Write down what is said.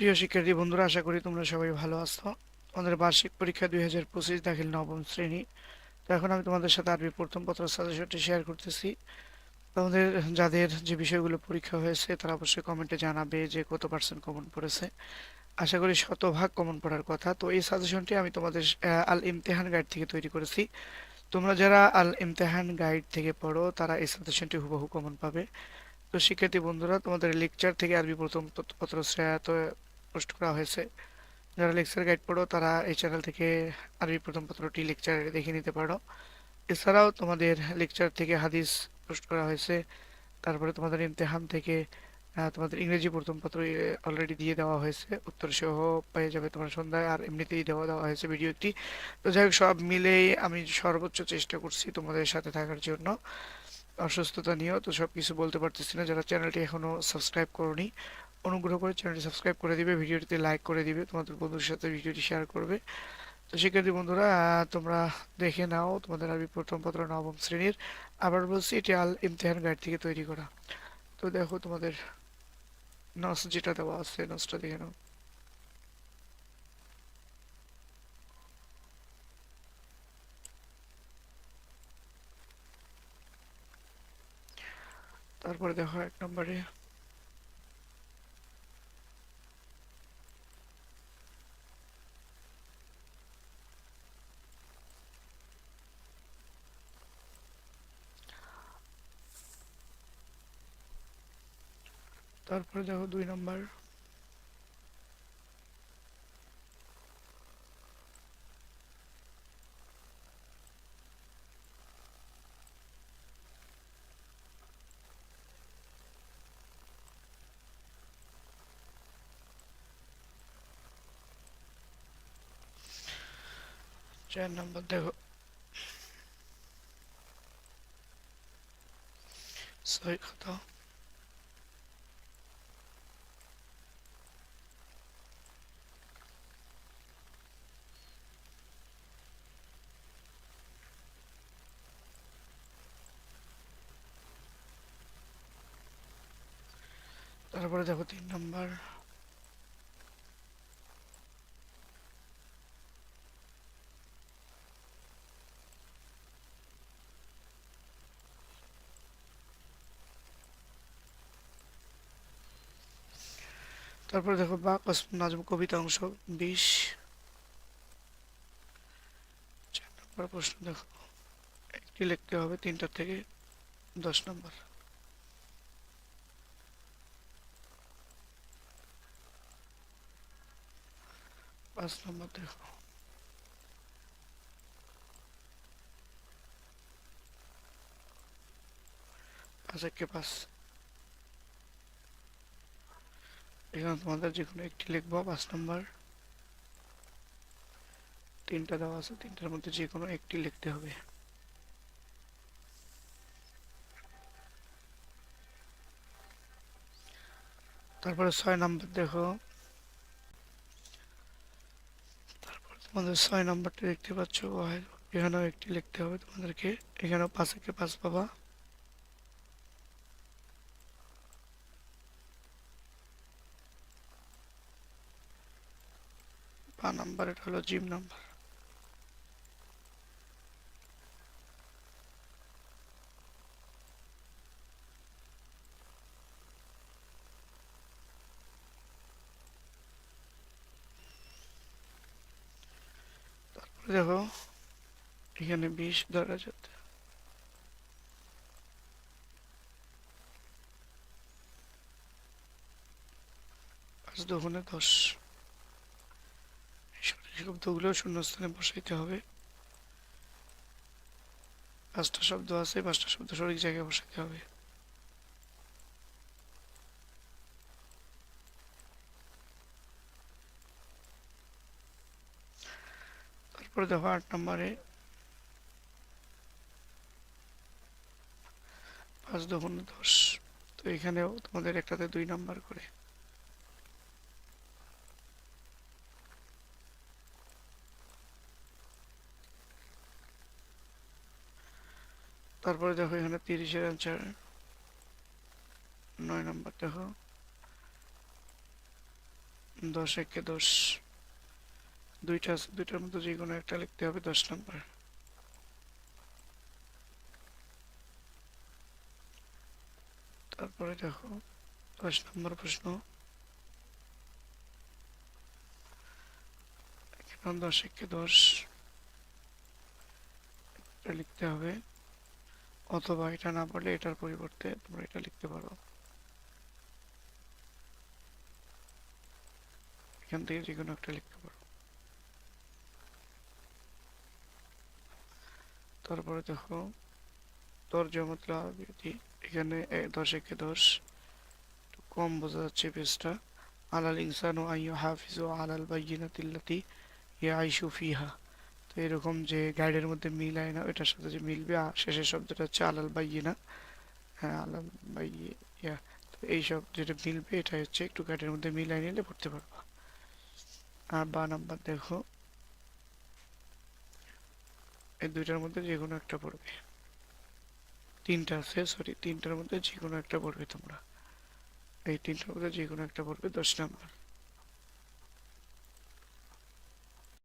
প্রিয় শিক্ষার্থী বন্ধুরা, আশা করি তোমরা সবাই ভালো আছো। আমাদের বার্ষিক পরীক্ষা 2025 দাখিল নবম শ্রেণী। তো এখন আমি তোমাদের সাথে আরবি প্রথম পত্র সাজেশনটি শেয়ার করতেছি। তোমাদের যাদের যে বিষয়গুলো পরীক্ষা হয়েছে তারা অবশ্যই কমেন্টে জানাবে যে কত পার্সেন্ট কমন পড়েছে। আশা করি শতভাগ কমন পড়ার কথা। তো এই সাজেশনটি আমি তোমাদের আল ইমতেহান গাইড থেকে তৈরি করেছি। তোমরা যারা আল ইমতেহান গাইড থেকে পড়ো তারা এই সাজেশনটি হুবহু কমন পাবে। তো শিক্ষার্থী বন্ধুরা, তোমাদের লেকচার থেকে আরবি প্রথম তথ্যপত্র পোস্ট করা হয়েছে। যারা লেকচার গাইড পড়ো তারা এই চ্যানেল থেকে আরবি প্রথম পত্রটি লেকচার দেখে নিতে পারো। এছাড়াও তোমাদের লেকচার থেকে হাদিস পোস্ট করা হয়েছে। তারপরে তোমাদের ইমতেহান থেকে তোমাদের ইংরেজি প্রথম পত্র অলরেডি দিয়ে দেওয়া হয়েছে, উত্তর সহ পেয়ে যাবে তোমার সন্ধ্যায়। আর এমনিতেই দেওয়া দেওয়া হয়েছে ভিডিও একটি। তো যাই হোক, সব মিলেই আমি সর্বোচ্চ চেষ্টা করছি তোমাদের সাথে থাকার জন্য। অসুস্থতা নিয়েও তো সব কিছু বলতে পারতেছি না। যারা চ্যানেলটি এখনো সাবস্ক্রাইব করোনি, অনুগ্রহ করে চ্যানেলটি সাবস্ক্রাইব করে দিবে, ভিডিওটিতে লাইক করে দিবে, তোমাদের বন্ধুদের সাথে ভিডিওটি শেয়ার করবে। তো শিক্ষার্থী বন্ধুরা, তোমরা দেখে নাও তোমাদের আরবি প্রথম পত্র নবম শ্রেণীর। আবার বলছি, এটি আল ইমতিহান গাইড থেকে তৈরি করা। তো দেখো, তোমাদের নস যেটা দেওয়া আছে নসটা দেখে নাও। তারপরে দেখো 1 নম্বরে, তারপরে দেখো 2 নম্বর, চার নম্বর দেখো, 6 কত, তারপরে দেখো 3 নম্বর, তারপরে দেখো বা কসম নাজম কবিতা অংশ 20। 4 নম্বর প্রশ্ন দেখো, একটি লিখতে হবে 3টা থেকে। 10 নম্বর, 5 নম্বর দেখো, 5 একে 5। এখানে তোমাদের যে কোনো একটি লিখবো। 5 নম্বর, 3টা দেওয়া আছে, 3টার মধ্যে যে কোনো একটি লিখতে হবে। তারপরে 6 নম্বর দেখো, তারপর তোমাদের 6 নম্বরটা দেখতে পাচ্ছ, এখানেও একটি লিখতে হবে তোমাদেরকে। এখানেও 5 একে 5 পাবা। নাম্বার, এটা হলো জিম নাম্বার। তারপরে দেখো, এখানে 20 ধরা যাচ্ছে। 5 × 2 = 10। এই সঠিক শব্দগুলো শূন্যস্থানে বসাইতে হবে। 5টা শব্দ আছে, 5টা শব্দ সঠিক জায়গায় বসাইতে হবে। তারপরে দেখো 8 নম্বরে, 5 × 2 = 10। তো এখানেও তোমাদের একটাতে 2 নম্বর করে। তারপরে দেখো, এখানে 30-এর অ্যান্সার। 9 নম্বর দেখো, দশ একে দশ, দুইটা আছে, দুইটার মধ্যে যে কোনো একটা লিখতে হবে 10 নম্বর। তারপরে দেখো 10 নম্বর প্রশ্ন, এখানে 10 একে 10 এটা লিখতে হবে, অথবা এটা না পারলে এটার পরিবর্তে তোমরা এটা লিখতে পারো, এখান থেকে যে কোনো একটা লিখতে পারো। তারপরে দেখো তরজমাতুল আরবি, এখানে 10 একে 10 একটু কম বোঝা যাচ্ছে পেজটা। আলাল ইনসানু আইয়ু হাফিজু আলাল বাইয়িনাতিল্লাতি ইয়াইশু ফিহা। তো এরকম যে গাইডের মধ্যে মিল হয় না, ওইটার সাথে যে মিলবে, শেষের শব্দটা হচ্ছে আলাল বাইয়িনা। হ্যাঁ, আলাল বাইয়িয়া। তো এইসব যেটা মিলবে এটা হচ্ছে একটু গাইডের মধ্যে মিলাই নিলে পড়তে পারবা। আর বা নাম্বার দেখো, এই দুইটার মধ্যে যে কোনো একটা পড়বে, তিনটা আছে, সরি তিনটার মধ্যে যে কোনো একটা পড়বে তোমরা, এই তিনটার মধ্যে যে কোনো একটা পড়বে 10 নম্বর।